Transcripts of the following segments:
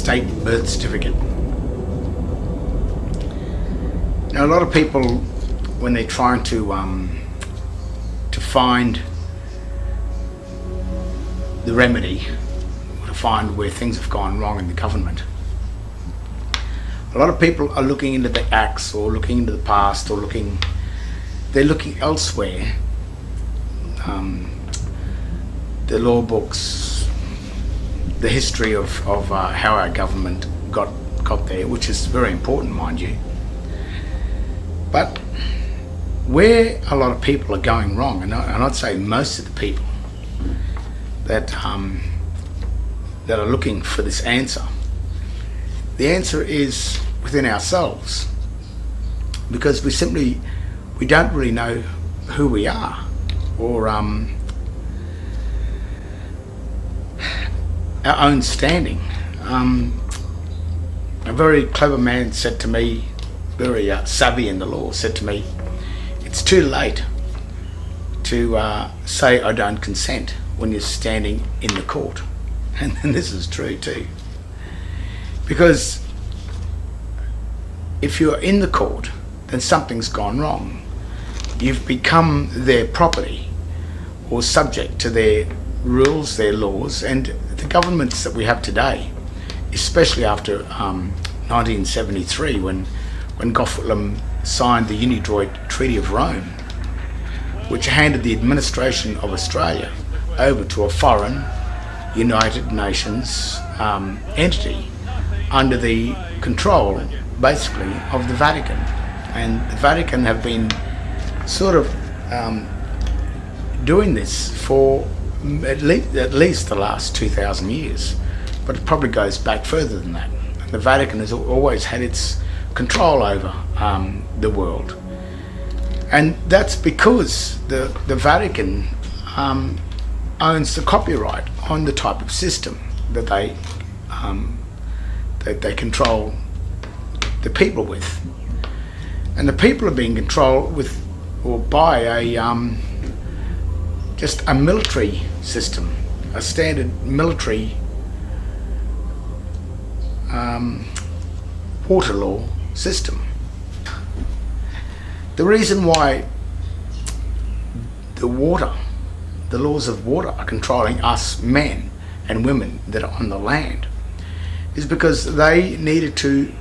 state birth certificate. Now, a lot of people, when they're trying to find the remedy, to find where things have gone wrong in the government, a lot of people are looking into the acts or looking into the past or they're looking elsewhere. The law books, the history of how our government got there, which is very important, mind you. But where a lot of people are going wrong, and I'd say most of the people that are looking for this answer, the answer is within ourselves, because we don't really know who we are, or our own standing. A very clever man said to me, very savvy in the law, said to me, it's too late to say I don't consent when you're standing in the court. And this is true too. Because if you're in the court, then something's gone wrong. You've become their property or subject to their rules, their laws, and the governments that we have today, especially after 1973 when Gough Whitlam signed the Unidroit Treaty of Rome, which handed the administration of Australia over to a foreign United Nations entity under the control, basically, of the Vatican. And the Vatican have been sort of doing this for at least the last 2,000 years, but it probably goes back further than that. The Vatican has always had its control over the world, and that's because the Vatican owns the copyright on the type of system that they control the people with, and the people are being controlled with or by a just a military system, a standard military water law system. The reason why the laws of water are controlling us men and women that are on the land is because they needed to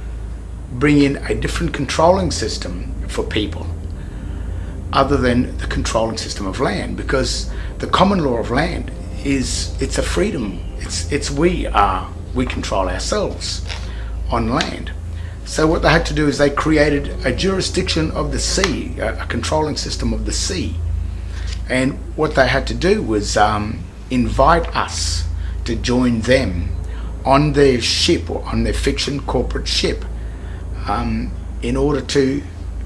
bring in a different controlling system for people other than the controlling system of land, because the common law of land it's a freedom. We control ourselves on land. So what they had to do is they created a jurisdiction of the sea, a controlling system of the sea. And what they had to do was invite us to join them on their ship or on their fiction corporate ship in order to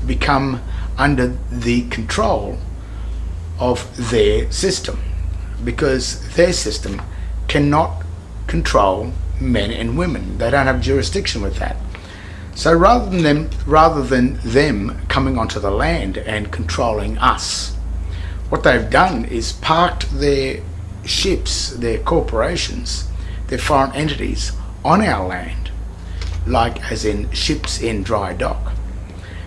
become under the control of their system, because their system cannot control men and women. They don't have jurisdiction with that. So rather than them coming onto the land and controlling us, what they've done is parked their ships, their corporations, their foreign entities on our land, like as in ships in dry dock.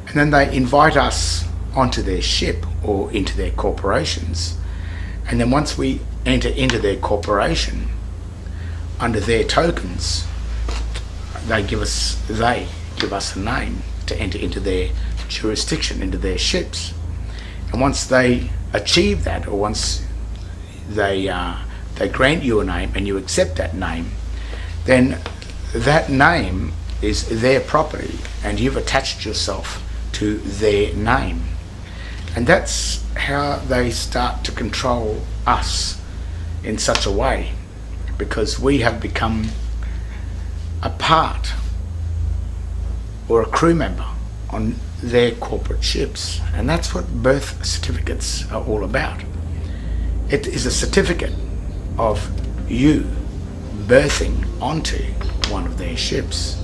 And then they invite us onto their ship or into their corporations. And then once we enter into their corporation under their tokens, they give us a name to enter into their jurisdiction, into their ships. And once they achieve that, or once they grant you a name and you accept that name, then that name is their property and you've attached yourself to their name. And that's how they start to control us in such a way, because we have become a part or a crew member on their corporate ships. And that's what birth certificates are all about. It is a certificate of you birthing onto one of their ships.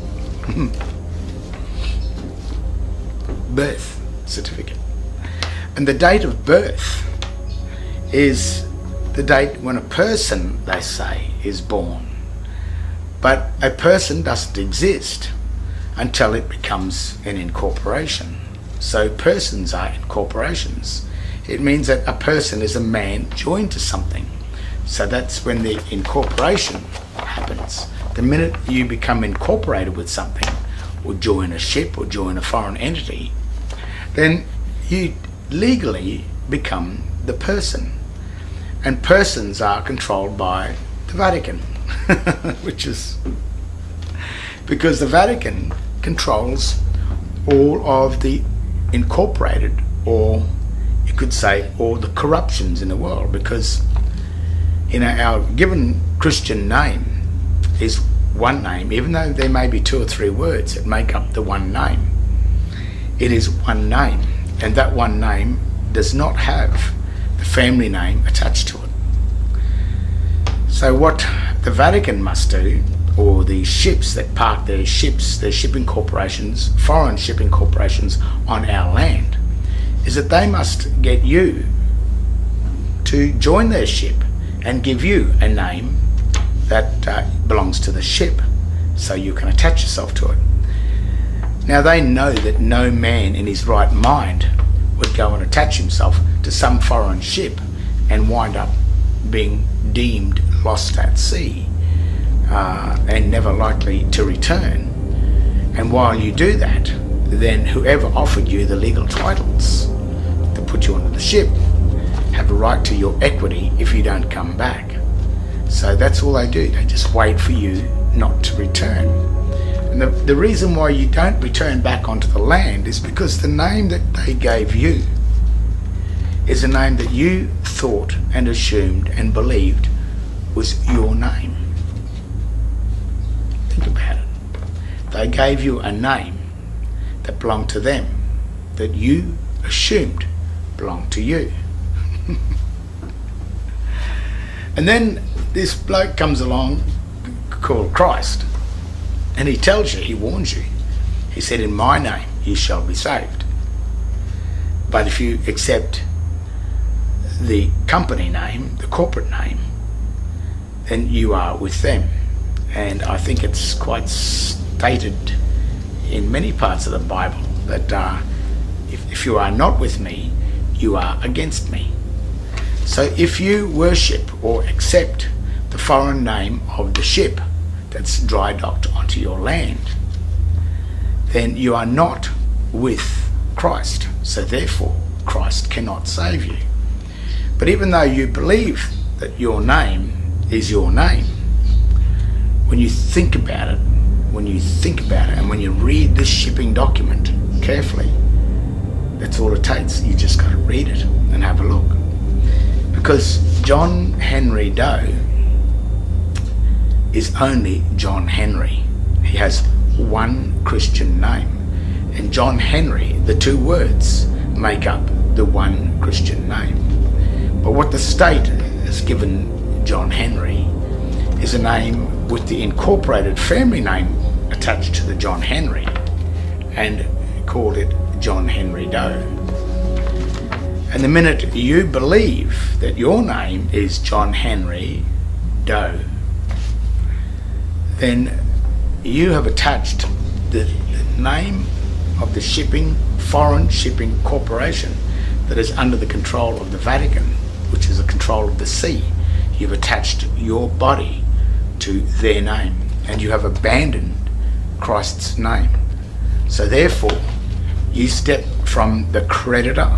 Birth certificate. And the date of birth is the date when a person, they say, is born. But a person doesn't exist until it becomes an incorporation. So persons are incorporations. It means that a person is a man joined to something. So that's when the incorporation happens. The minute you become incorporated with something, or join a ship, or join a foreign entity, then you legally become the person. And persons are controlled by the Vatican, which is because the Vatican controls all of the incorporated, or you could say all the corruptions in the world, because our given Christian name is one name. Even though there may be 2 or 3 words that make up the one name, it is one name, and that one name does not have the family name attached to it. So what the Vatican must do, or the ships that park their ships, their shipping corporations, foreign shipping corporations on our land, is that they must get you to join their ship and give you a name that belongs to the ship, so you can attach yourself to it. Now they know that no man in his right mind would go and attach himself to some foreign ship and wind up being deemed lost at sea and never likely to return. And while you do that, then whoever offered you the legal titles to put you onto the ship have a right to your equity if you don't come back. So that's all they do. They just wait for you not to return. And the reason why you don't return back onto the land is because the name that they gave you is a name that you thought and assumed and believed was your name. Think about it. They gave you a name that belonged to them, that you assumed belonged to you. And then this bloke comes along called Christ, and he tells you, he warns you. He said, in my name you shall be saved. But if you accept the company name, the corporate name, then you are with them. And I think it's quite stated in many parts of the Bible that if you are not with me, you are against me. So if you worship or accept the foreign name of the ship that's dry docked onto your land, then you are not with Christ. So therefore, Christ cannot save you. But even though you believe that your name is your name, when you think about it, and when you read this shipping document carefully, that's all it takes. You just got to read it and have a look. Because John Henry Doe is only John Henry. He has one Christian name. And John Henry, the 2 words, make up the one Christian name. But what the state has given John Henry is a name with the incorporated family name attached to the John Henry, and called it John Henry Doe. And the minute you believe that your name is John Henry Doe, then you have attached the name of the foreign shipping corporation that is under the control of the Vatican, which is the control of the sea. You've attached your body to their name, and you have abandoned Christ's name. So therefore, you step from the creditor,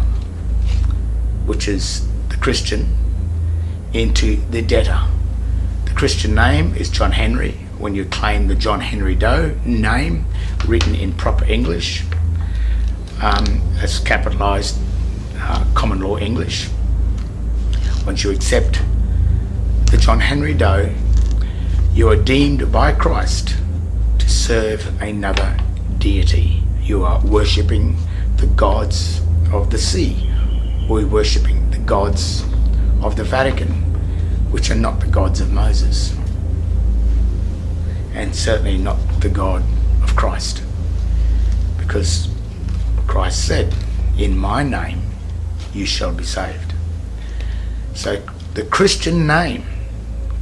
which is the Christian, into the debtor. The Christian name is John Henry. When you claim the John Henry Doe name written in proper English, as capitalized common law English, once you accept the John Henry Doe, you are deemed by Christ to serve another deity. You are worshipping the gods of the sea, or you're worshipping the gods of the Vatican, which are not the gods of Moses, and certainly not the God of Christ, because Christ said, in my name you shall be saved. So the Christian name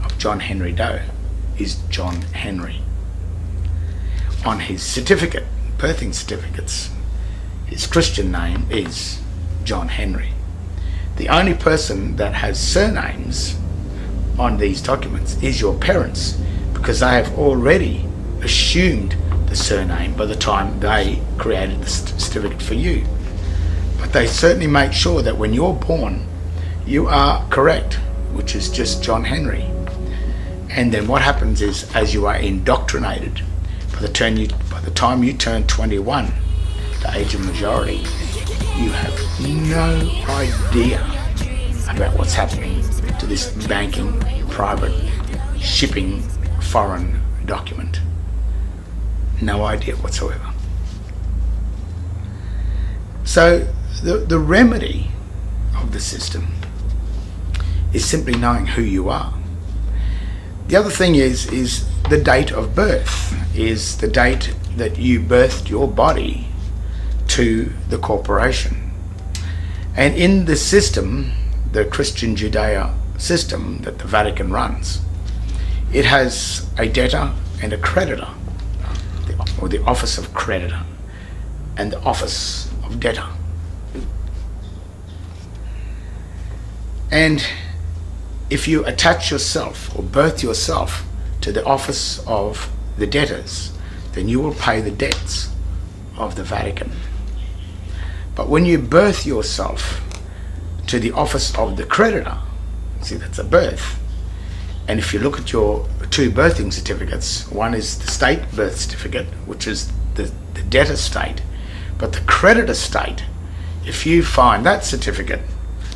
of John Henry Doe is John Henry. On his certificate, birthing certificates, his Christian name is John Henry. The only person that has surnames on these documents is your parents, because they have already assumed the surname by the time they created the certificate for you. But they certainly make sure that when you're born, you are correct, which is just John Henry. And then what happens is, as you are indoctrinated, by the time you turn 21, the age of majority, you have no idea about what's happening to this banking, private, shipping, foreign document. No idea whatsoever. So the remedy of the system is simply knowing who you are. The other thing is the date of birth, is the date that you birthed your body to the corporation. And in the system, the Christian Judea system that the Vatican runs, it has a debtor and a creditor, or the office of creditor and the office of debtor. And if you attach yourself or birth yourself to the office of the debtors, then you will pay the debts of the Vatican. But when you birth yourself to the office of the creditor, see, that's a birth. And if you look at your two birthing certificates, one is the state birth certificate, which is the debtor state, but the creditor state, if you find that certificate,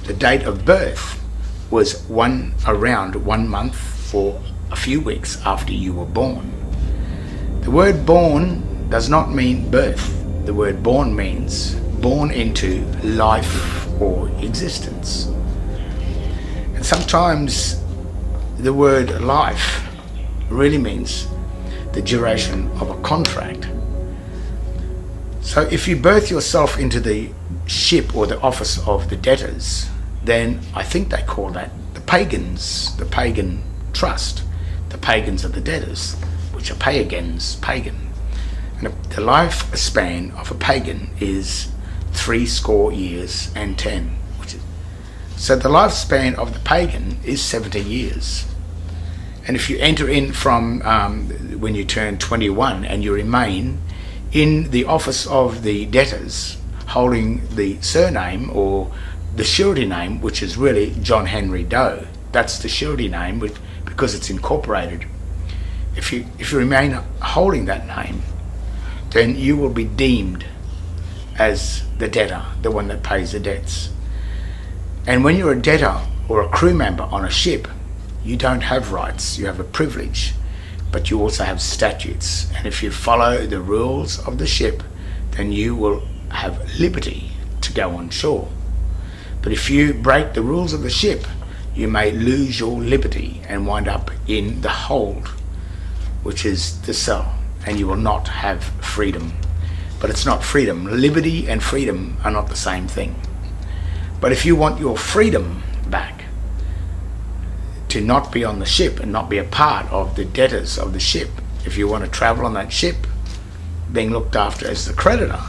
the date of birth was around 1 month or a few weeks after you were born. The word born does not mean birth. The word born means born into life or existence. And sometimes the word life really means the duration of a contract. So if you birth yourself into the ship or the office of the debtors, then I think they call that the pagans, the pagan trust. The pagans are the debtors, which are pagan. And the lifespan of a pagan is 70 years and 10. So the lifespan of the pagan is 70 years. And if you enter in from when you turn 21 and you remain in the office of the debtors, holding the surname or the surety name, which is really John Henry Doe, that's the surety name because it's incorporated. If you remain holding that name, then you will be deemed as the debtor, the one that pays the debts. And when you're a debtor or a crew member on a ship, you don't have rights, you have a privilege, but you also have statutes. And if you follow the rules of the ship, then you will have liberty to go on shore. But if you break the rules of the ship, you may lose your liberty and wind up in the hold, which is the cell, and you will not have freedom. But it's not freedom. Liberty and freedom are not the same thing. But if you want your freedom back, to not be on the ship and not be a part of the debtors of the ship, if you want to travel on that ship, being looked after as the creditor,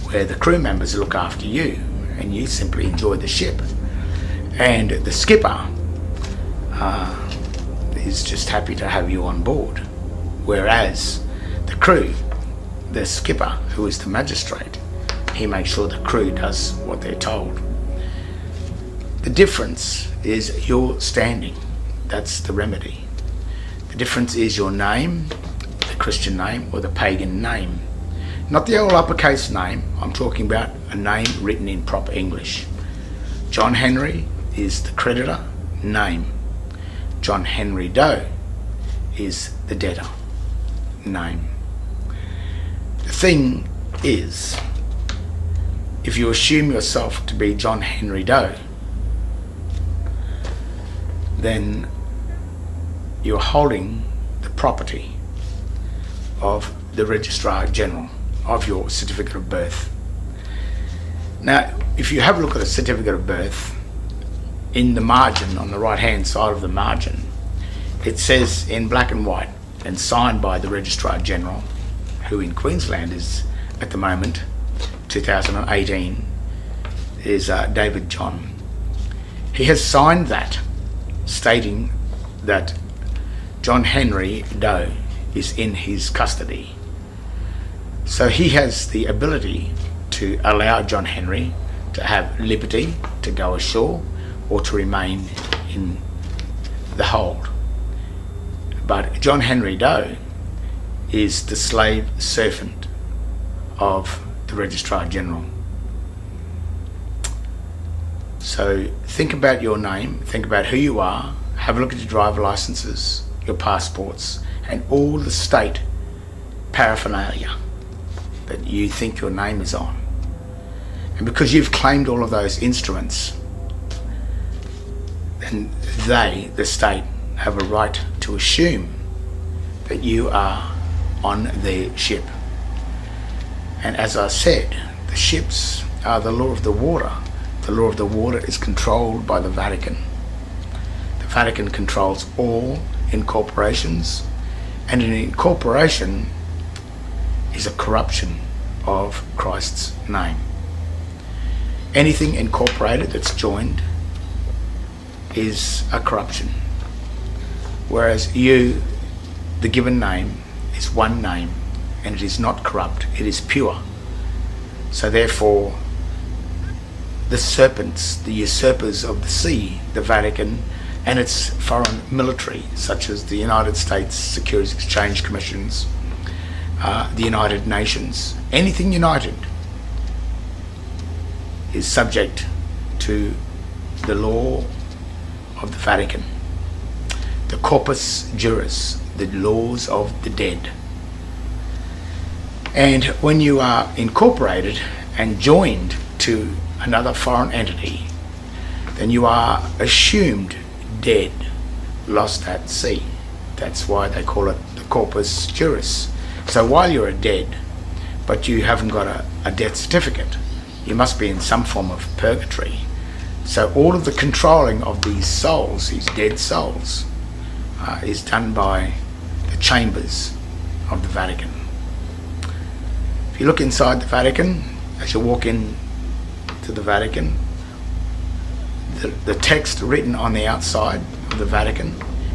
where the crew members look after you and you simply enjoy the ship, and the skipper is just happy to have you on board, whereas the crew, the skipper, who is the magistrate, he makes sure the crew does what they're told. The difference is your standing. That's the remedy. The difference is your name, the Christian name or the pagan name. Not the old uppercase name. I'm talking about a name written in proper English. John Henry is the creditor name. John Henry Doe is the debtor name. The thing is, if you assume yourself to be John Henry Doe, then you're holding the property of the Registrar General of your certificate of birth. Now, if you have a look at a certificate of birth, in the margin, on the right hand side of the margin, it says in black and white and signed by the Registrar General, who in Queensland is at the moment, 2018, is David John. He has signed that, stating that John Henry Doe is in his custody. So he has the ability to allow John Henry to have liberty to go ashore or to remain in the hold. But John Henry Doe is the slave servant of the Registrar General. So think about your name, think about who you are, have a look at your driver licenses, your passports, and all the state paraphernalia that you think your name is on. And because you've claimed all of those instruments, then they, the state, have a right to assume that you are on their ship. And as I said, the ships are the law of the water. The law of the water is controlled by the Vatican. The Vatican controls all incorporations, and an incorporation is a corruption of Christ's name. Anything incorporated that's joined is a corruption. Whereas you, the given name, is one name, and it is not corrupt, it is pure. So therefore, the serpents, the usurpers of the sea, the Vatican, and its foreign military, such as the United States Securities Exchange Commissions, the United Nations, anything united is subject to the law of the Vatican, the corpus juris, the laws of the dead. And when you are incorporated and joined to another foreign entity, then you are assumed dead, lost at sea. That's why they call it the corpus juris. So while you're dead, but you haven't got a death certificate, you must be in some form of purgatory. So all of the controlling of these souls, these dead souls, is done by the chambers of the Vatican. If you look inside the Vatican, as you walk in to the Vatican, the text written on the outside of the Vatican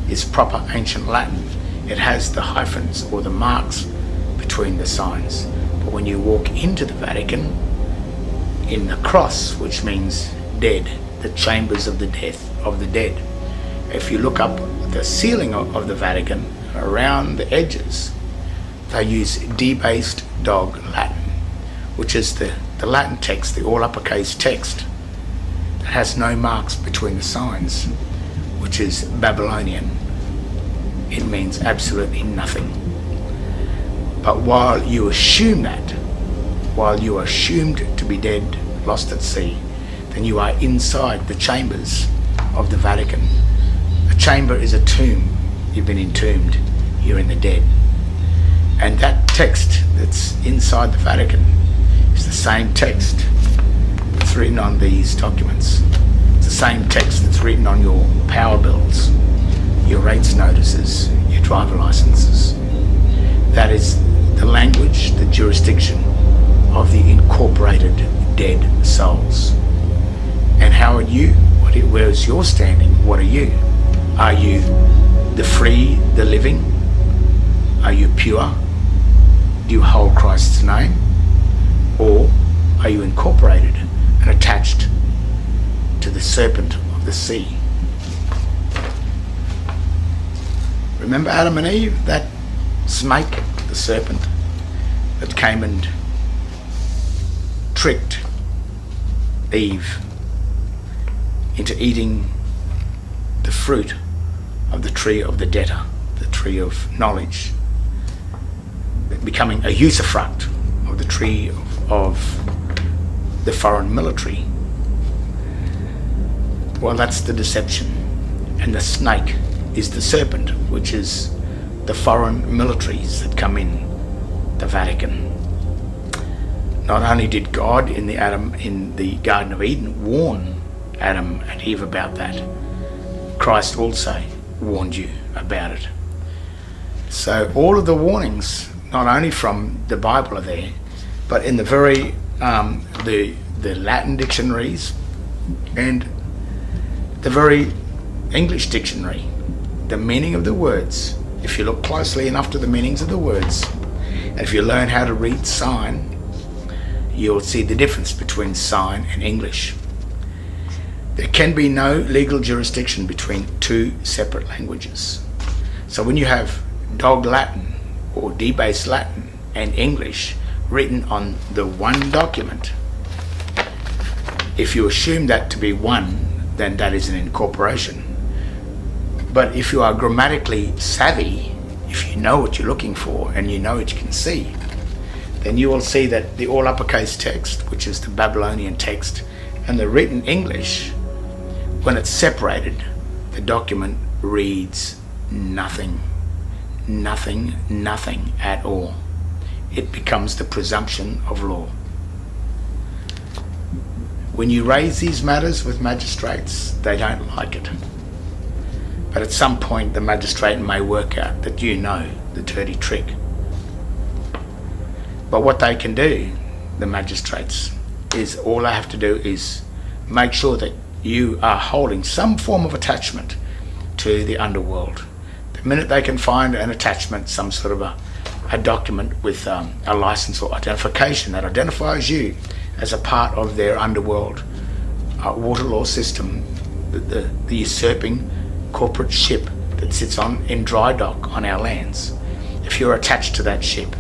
is proper ancient Latin. It has the hyphens or the marks between the signs. But when you walk into the Vatican, in the cross, which means dead, the chambers of the dead, if you look up the ceiling of the Vatican, around the edges, they use debased dog Latin, which is the Latin text, the all uppercase text, that has no marks between the signs, which is Babylonian. It means absolutely nothing. But while you assume that, while you are assumed to be dead, lost at sea, then you are inside the chambers of the Vatican. A chamber is a tomb. You've been entombed. You're in the dead. And that text that's inside the Vatican is the same text that's written on these documents. It's the same text that's written on your power bills, your rates notices, your driver licenses. That is the language, the jurisdiction of the incorporated dead souls. And how are you? Where is your standing? What are you? Are you the free, the living? Are you pure? Do you hold Christ's name? Or are you incorporated and attached to the serpent of the sea? Remember Adam and Eve, that snake, the serpent that came and tricked Eve into eating the fruit of the tree of the debtor, the tree of knowledge, becoming a usufruct of the tree of the foreign military. Well, that's the deception. And the snake is the serpent, which is the foreign militaries that come in the Vatican. Not only did God in the Garden of Eden warn Adam and Eve about that, Christ also warned you about it. So all of the warnings, not only from the Bible are there, but in the very the Latin dictionaries and the very English dictionary, the meaning of the words. If you look closely enough to the meanings of the words, and if you learn how to read sign, you'll see the difference between sign and English. There can be no legal jurisdiction between two separate languages. So when you have dog Latin or debased Latin and English written on the one document, if you assume that to be one, then that is an incorporation. But if you are grammatically savvy, if you know what you're looking for and you know what you can see, then you will see that the all uppercase text, which is the Babylonian text, and the written English, when it's separated, the document reads nothing. Nothing, nothing at all. It becomes the presumption of law. When you raise these matters with magistrates, they don't like it. But at some point the magistrate may work out that you know the dirty trick. But what they can do, the magistrates, is all they have to do is make sure that you are holding some form of attachment to the underworld. The minute they can find an attachment, some sort of a document with a license or identification that identifies you as a part of their underworld water law system, the usurping corporate ship that sits in dry dock on our lands, if you're attached to that ship,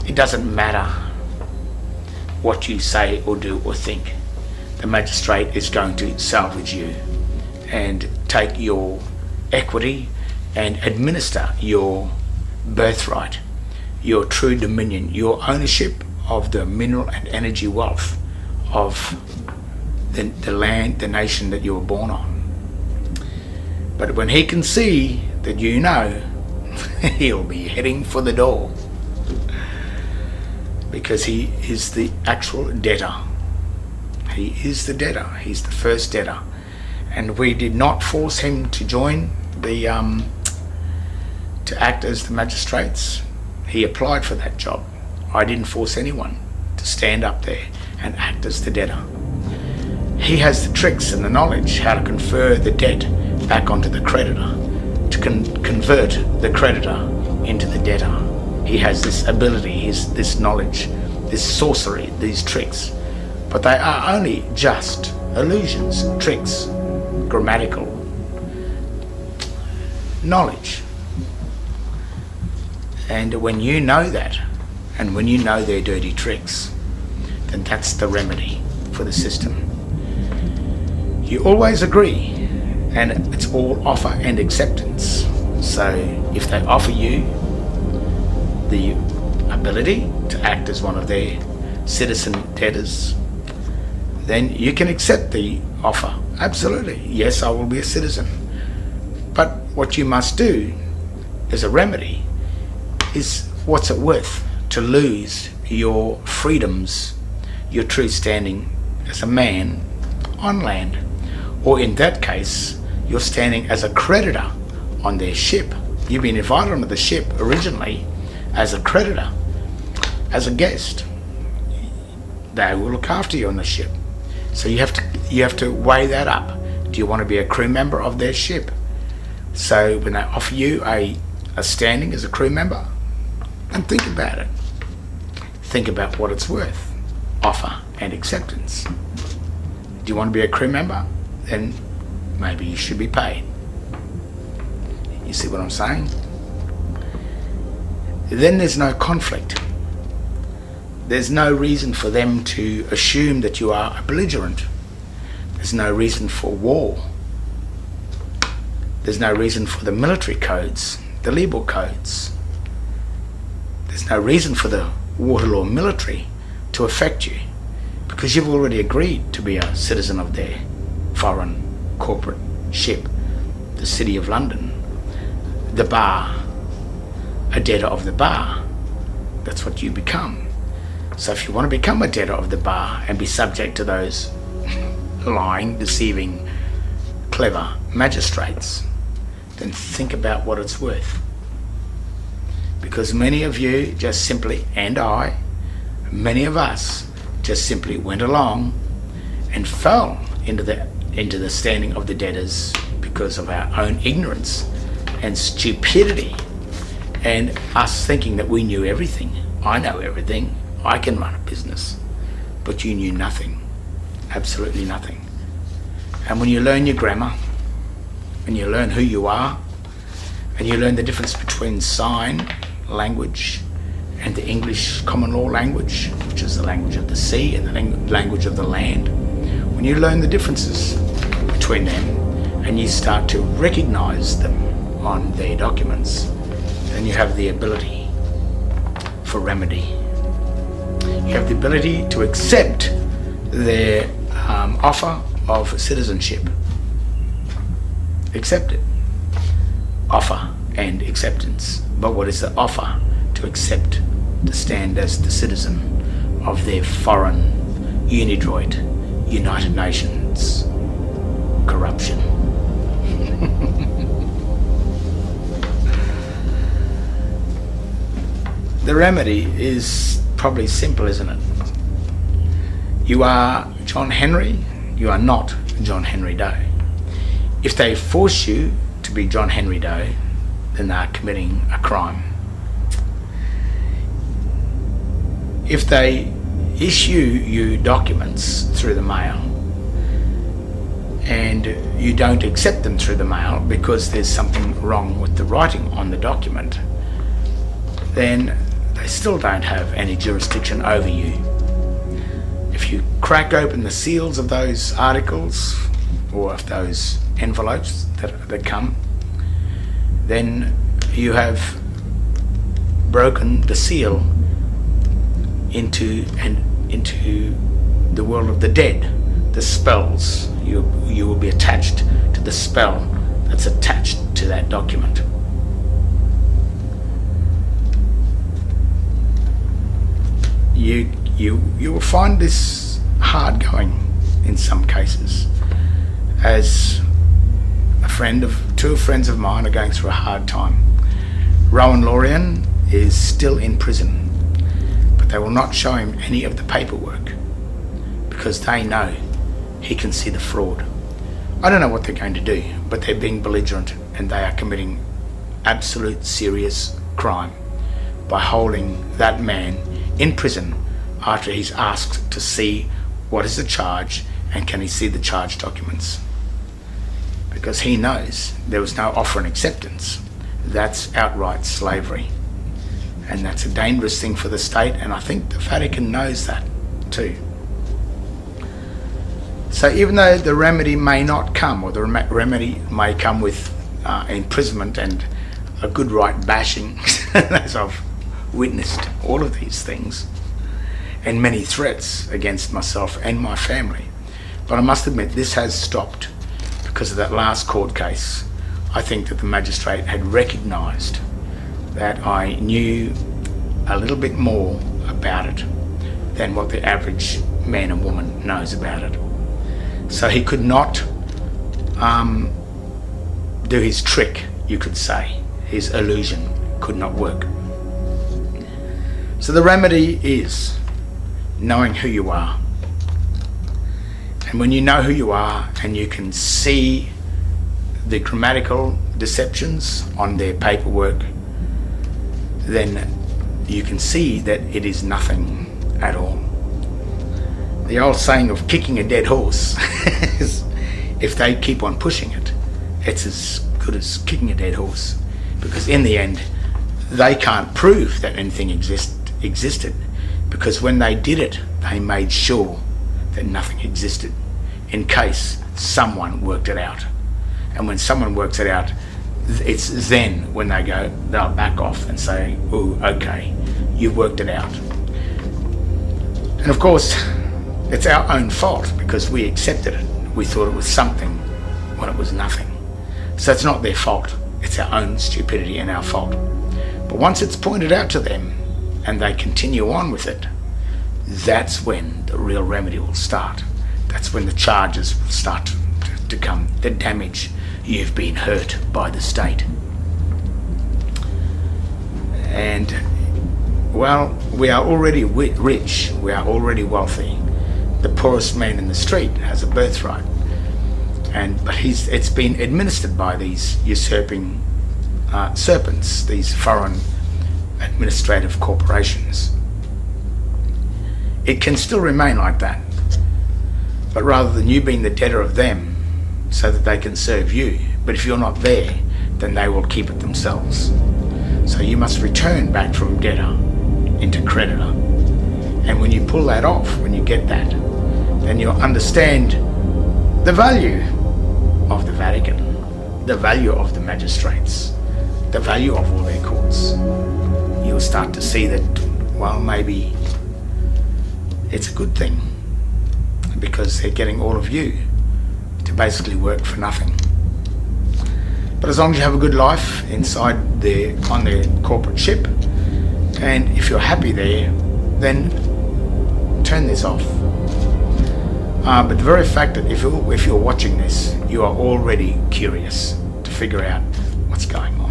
it doesn't matter what you say or do or think. The magistrate is going to salvage you and take your equity and administer your birthright, your true dominion, your ownership of the mineral and energy wealth of the land, the nation that you were born on. But when he can see that you know, he'll be heading for the door, because he is the actual debtor. He is the debtor. He's the first debtor. And we did not force him to join to act as the magistrates. He applied for that job. I didn't force anyone to stand up there and act as the debtor. He has the tricks and the knowledge how to confer the debt back onto the creditor, to convert the creditor into the debtor. He has this ability, this knowledge, this sorcery, these tricks. But they are only just illusions, tricks, grammatical knowledge. And when you know that, and when you know their dirty tricks, then that's the remedy for the system. You always agree, and it's all offer and acceptance. So if they offer you the ability to act as one of their citizen debtors, then you can accept the offer. Absolutely. Yes, I will be a citizen. But what you must do as a remedy is, what's it worth to lose your freedoms, your true standing as a man on land? Or in that case, you're standing as a creditor on their ship. You've been invited onto the ship originally as a creditor, as a guest. They will look after you on the ship. So you have to weigh that up. Do you want to be a crew member of their ship? So when they offer you a standing as a crew member, and think about it. Think about what it's worth. Offer and acceptance. Do you want to be a crew member? Then maybe you should be paid. You see what I'm saying? Then there's no conflict. There's no reason for them to assume that you are a belligerent. There's no reason for war. There's no reason for the military codes, the legal codes. There's no reason for the water law military to affect you, because you've already agreed to be a citizen of their foreign corporate ship, the City of London, the bar, a debtor of the bar. That's what you become. So if you want to become a debtor of the bar and be subject to those lying, deceiving, clever magistrates, then think about what it's worth. Because many of you just simply, and many of us just simply went along and fell into the standing of the debtors because of our own ignorance and stupidity, and us thinking that we knew everything. I know everything. I can run a business. But you knew nothing. Absolutely nothing. And when you learn your grammar, and you learn who you are, and you learn the difference between sign language and the English common law language, which is the language of the sea and the language of the land, when you learn the differences between them and you start to recognize them on their documents, then you have the ability for remedy. You have the ability to accept their offer of citizenship. Accept it. Offer and acceptance. But what is the offer? To accept, to stand as the citizen of their foreign unidroit United Nations corruption. The remedy is probably simple, isn't it? You are John Henry, you are not John Henry Doe. If they force you to be John Henry Doe, then they are committing a crime. If they issue you documents through the mail and you don't accept them through the mail because there's something wrong with the writing on the document, then they still don't have any jurisdiction over you. If you crack open the seals of those articles or of those envelopes that come, then you have broken the seal into the world of the dead, the spells. You will be attached to the spell that's attached to that document. You will find this hard going in some cases. As two friends of mine are going through a hard time. Rowan Lorian is still in prison, but they will not show him any of the paperwork because they know he can see the fraud. I don't know what they're going to do, but they're being belligerent and they are committing absolute serious crime by holding that man in prison after he's asked to see what is the charge and can he see the charge documents. Because he knows there was no offer and acceptance. That's outright slavery. And that's a dangerous thing for the state, and I think the Vatican knows that too. So even though the remedy may not come, or the remedy may come with imprisonment and a good right bashing, as I've witnessed all of these things, and many threats against myself and my family. But I must admit, this has stopped because of that last court case. I think that the magistrate had recognised that I knew a little bit more about it than what the average man and woman knows about it. So he could not do his trick, you could say. His illusion could not work. So the remedy is knowing who you are. And when you know who you are and you can see the grammatical deceptions on their paperwork, then you can see that it is nothing at all. The old saying of kicking a dead horse is, if they keep on pushing it, it's as good as kicking a dead horse, because in the end they can't prove that anything existed, because when they did it, they made sure that nothing existed in case someone worked it out. And when someone works it out, it's then when they'll back off and say, oh, okay, you've worked it out. And of course, it's our own fault because we accepted it. We thought it was something when it was nothing. So it's not their fault. It's our own stupidity and our fault. But once it's pointed out to them and they continue on with it, that's when the real remedy will start. That's when the charges will start to come, the damage you've been hurt by the state. And, well, we are already rich, we are already wealthy. The poorest man in the street has a birthright. But it's been administered by these usurping serpents, these foreign administrative corporations. It can still remain like that, but rather than you being the debtor of them so that they can serve you, but if you're not there, then they will keep it themselves. So you must return back from debtor into creditor. And when you pull that off, when you get that, then you'll understand the value of the Vatican, the value of the magistrates, the value of all their courts. You'll start to see that, well, maybe it's a good thing, because they're getting all of you to basically work for nothing. But as long as you have a good life on their corporate ship, and if you're happy there, then turn this off. But the very fact that if you're watching this, you are already curious to figure out what's going on.